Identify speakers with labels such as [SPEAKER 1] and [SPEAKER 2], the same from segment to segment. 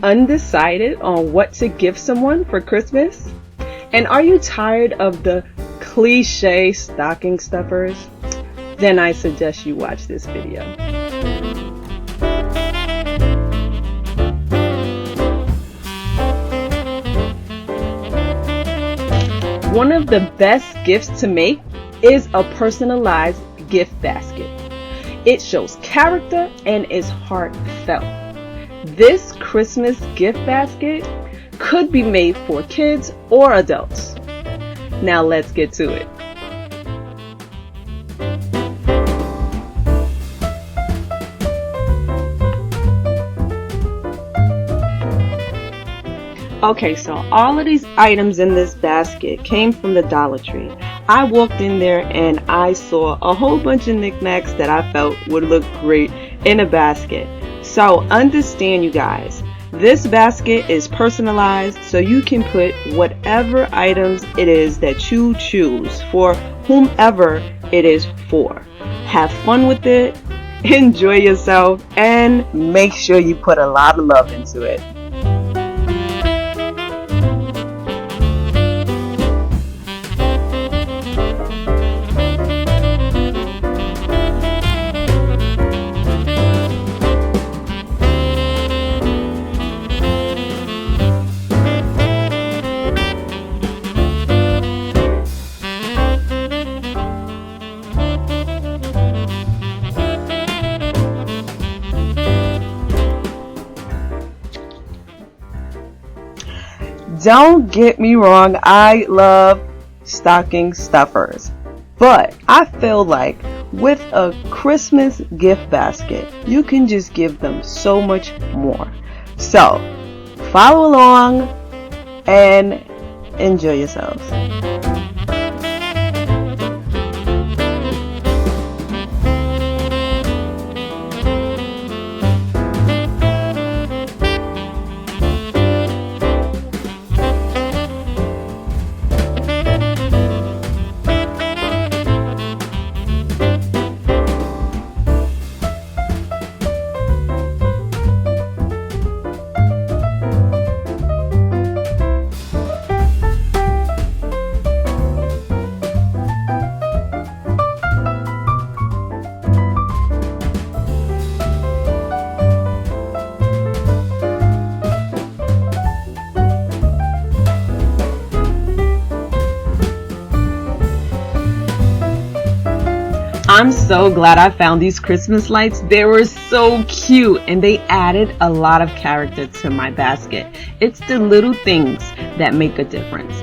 [SPEAKER 1] Undecided on what to gift someone for Christmas? And are you tired of the cliche stocking stuffers? Then I suggest you watch this video. One of the best gifts to make is a personalized gift basket. It shows character and is heartfelt. This Christmas gift basket could be made for kids or adults. Now let's get to it. Okay, so all of these items in this basket came from the Dollar Tree. I walked in there and I saw a whole bunch of knickknacks that I felt would look great in a basket. So understand, you guys, this basket is personalized, so you can put whatever items it is that you choose for whomever it is for. Have fun with it, enjoy yourself, and make sure you put a lot of love into it. Don't get me wrong, I love stocking stuffers, but I feel like with a Christmas gift basket, you can just give them so much more. So follow along and enjoy yourselves. I'm so glad I found these Christmas lights. They were so cute and they added a lot of character to my basket. It's the little things that make a difference.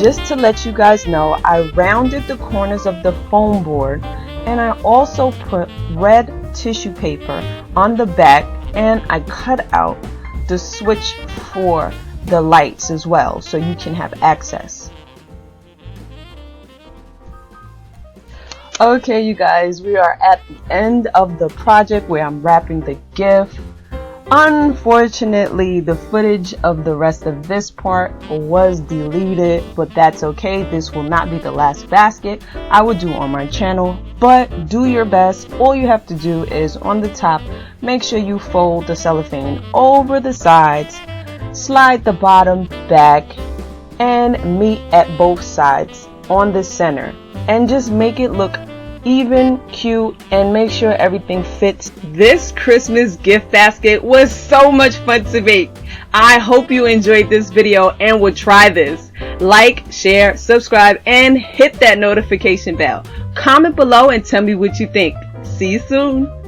[SPEAKER 1] Just to let you guys know, I rounded the corners of the foam board and I also put red tissue paper on the back, and I cut out the switch for the lights as well so you can have access. Okay, you guys, we are at the end of the project where I'm wrapping the gift. Unfortunately, the footage of the rest of this part was deleted, but that's okay. This will not be the last basket I will do on my channel, but do your best. All you have to do is on the top, make sure you fold the cellophane over the sides, slide the bottom back, and meet at both sides on the center, and just make it look even, cute, and make sure everything fits. This Christmas gift basket was so much fun to make. I hope you enjoyed this video and will try this. Like, share, subscribe, and hit that notification bell. Comment below and tell me what you think. See you soon.